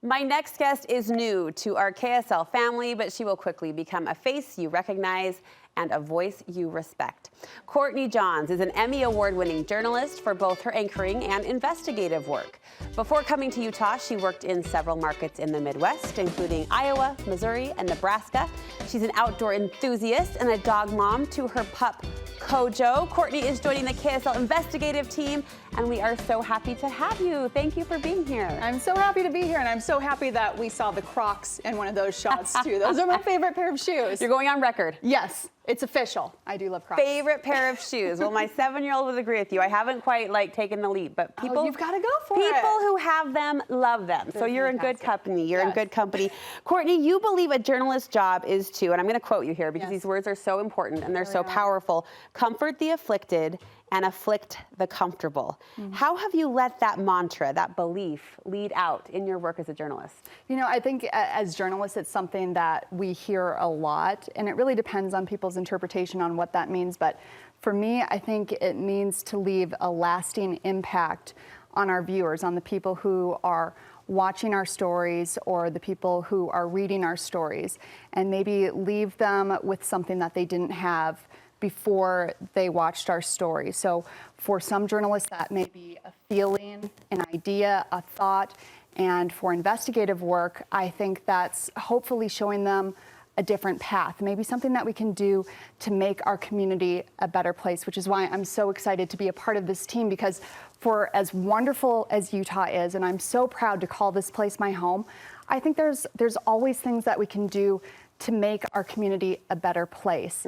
My next guest is new to our KSL family, but she will quickly become a face you recognize and a voice you respect. Courtney Johns is an Emmy award-winning journalist for both her anchoring and investigative work. Before coming to Utah, she worked in several markets in the Midwest, including Iowa, Missouri, and Nebraska. She's an outdoor enthusiast and a dog mom to her pup, Cojo. Courtney is joining the KSL Investigative team, and we are so happy to have you. Thank you for being here. I'm so happy to be here, and I'm so happy that we saw the Crocs in one of those shots, too. Those are my favorite pair of shoes. You're going on record. Yes, it's official. I do love Crocs. Favorite pair of shoes. Well, my 7-year-old would agree with you. I haven't quite taken the leap, but people, you've got to go for it. People who have them love them. So you're in good company. You're in good company. Courtney, you believe a journalist's job is to, and I'm going to quote you here because these words are so important and they're so powerful, comfort the afflicted and afflict the comfortable. How have you let that mantra, that belief, lead out in your work as a journalist? You know, I think as journalists, it's something that we hear a lot, and it really depends on people's interpretation on what that means. But for me, I think it means to leave a lasting impact on our viewers, on the people who are watching our stories or the people who are reading our stories, and maybe leave them with something that they didn't have before they watched our story. So for some journalists, that may be a feeling, an idea, a thought. And for investigative work, I think that's hopefully showing them a different path, maybe something that we can do to make our community a better place, which is why I'm so excited to be a part of this team, because for as wonderful as Utah is, and I'm so proud to call this place my home, I think there's always things that we can do to make our community a better place.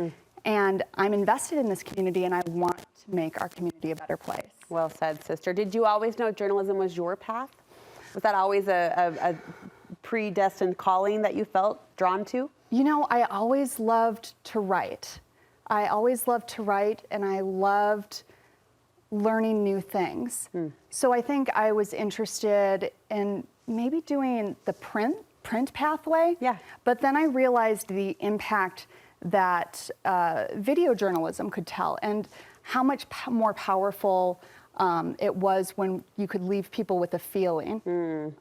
And I'm invested in this community, and I want to make our community a better place. Well said, sister. Did you always know journalism was your path? Was that always a predestined calling that you felt drawn to? You know, I always loved to write. I always loved to write, and I loved learning new things. So I think I was interested in maybe doing the print pathway. Yeah. But then I realized the impact that video journalism could tell, and how much more powerful it was when you could leave people with a feeling.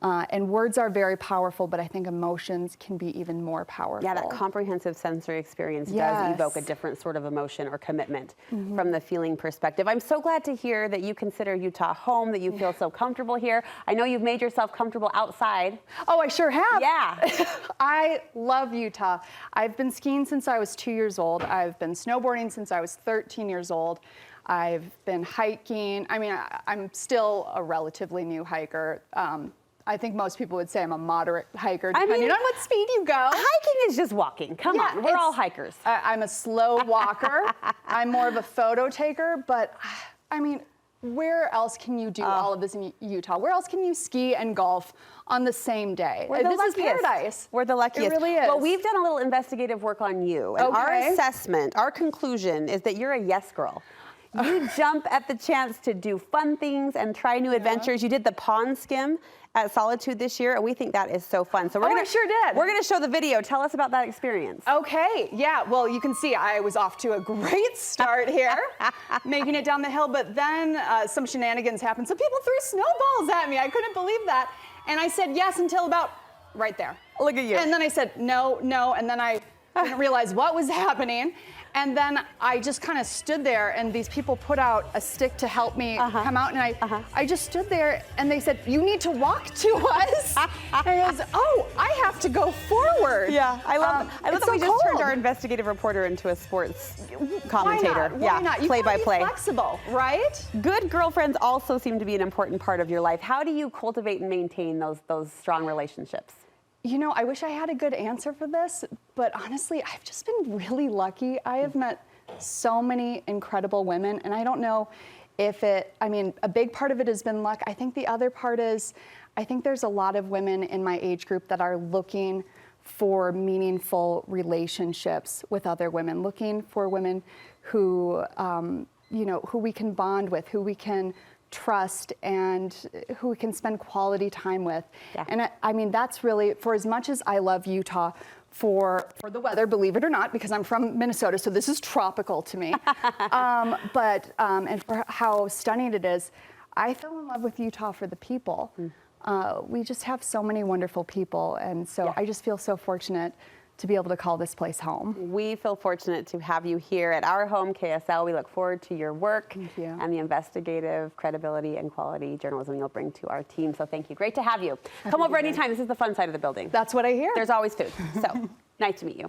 And words are very powerful, but I think emotions can be even more powerful. Yeah, that comprehensive sensory experience does evoke a different sort of emotion or commitment from the feeling perspective. I'm so glad to hear that you consider Utah home, that you feel so comfortable here. I know you've made yourself comfortable outside. Oh, I sure have. Yeah. I love Utah. I've been skiing since I was 2 years old. I've been snowboarding since I was 13 years old. I've been hiking. I mean, I'm still a relatively new hiker. I think most people would say I'm a moderate hiker, depending on what speed you go. Hiking is just walking. Come on, we're all hikers. I'm a slow walker. I'm more of a photo taker, but I mean, where else can you do all of this in Utah? Where else can you ski and golf on the same day? This is paradise. We're the luckiest. It really is. Well, we've done a little investigative work on you, and our assessment, our conclusion is that you're a yes girl. You jump at the chance to do fun things and try new adventures. You did the pond skim at Solitude this year, and we think that is so fun. So I sure did. We're gonna show the video. Tell us about that experience. Okay, yeah, well, you can see I was off to a great start here, making it down the hill, but then some shenanigans happened. Some people threw snowballs at me. I couldn't believe that. And I said yes until about right there. Look at you. And then I said no, no, and then I didn't realize what was happening. And then I just kind of stood there, and these people put out a stick to help me come out, and I just stood there, and they said, "You need to walk to us." And I was, "Oh, I have to go forward." Yeah, I love that we just turned our investigative reporter into a sports commentator. Why not? You play by play. Flexible, right? Good girlfriends also seem to be an important part of your life. How do you cultivate and maintain those strong relationships? You know, I wish I had a good answer for this, but honestly, I've just been really lucky. I have met so many incredible women, and I don't know if I mean, a big part of it has been luck. I think the other part is, I think there's a lot of women in my age group that are looking for meaningful relationships with other women, looking for women who, you know, who we can bond with, who we can trust, and who we can spend quality time with. And I mean, that's really, for as much as I love Utah for the weather, believe it or not, because I'm from Minnesota, so this is tropical to me, and for how stunning it is, I fell in love with Utah for the people. We just have so many wonderful people, and so I just feel so fortunate to be able to call this place home. We feel fortunate to have you here at our home, KSL. We look forward to your work and the investigative credibility and quality journalism you'll bring to our team. So thank you. Great to have you. Come over anytime. This is the fun side of the building. That's what I hear. There's always food. So nice to meet you.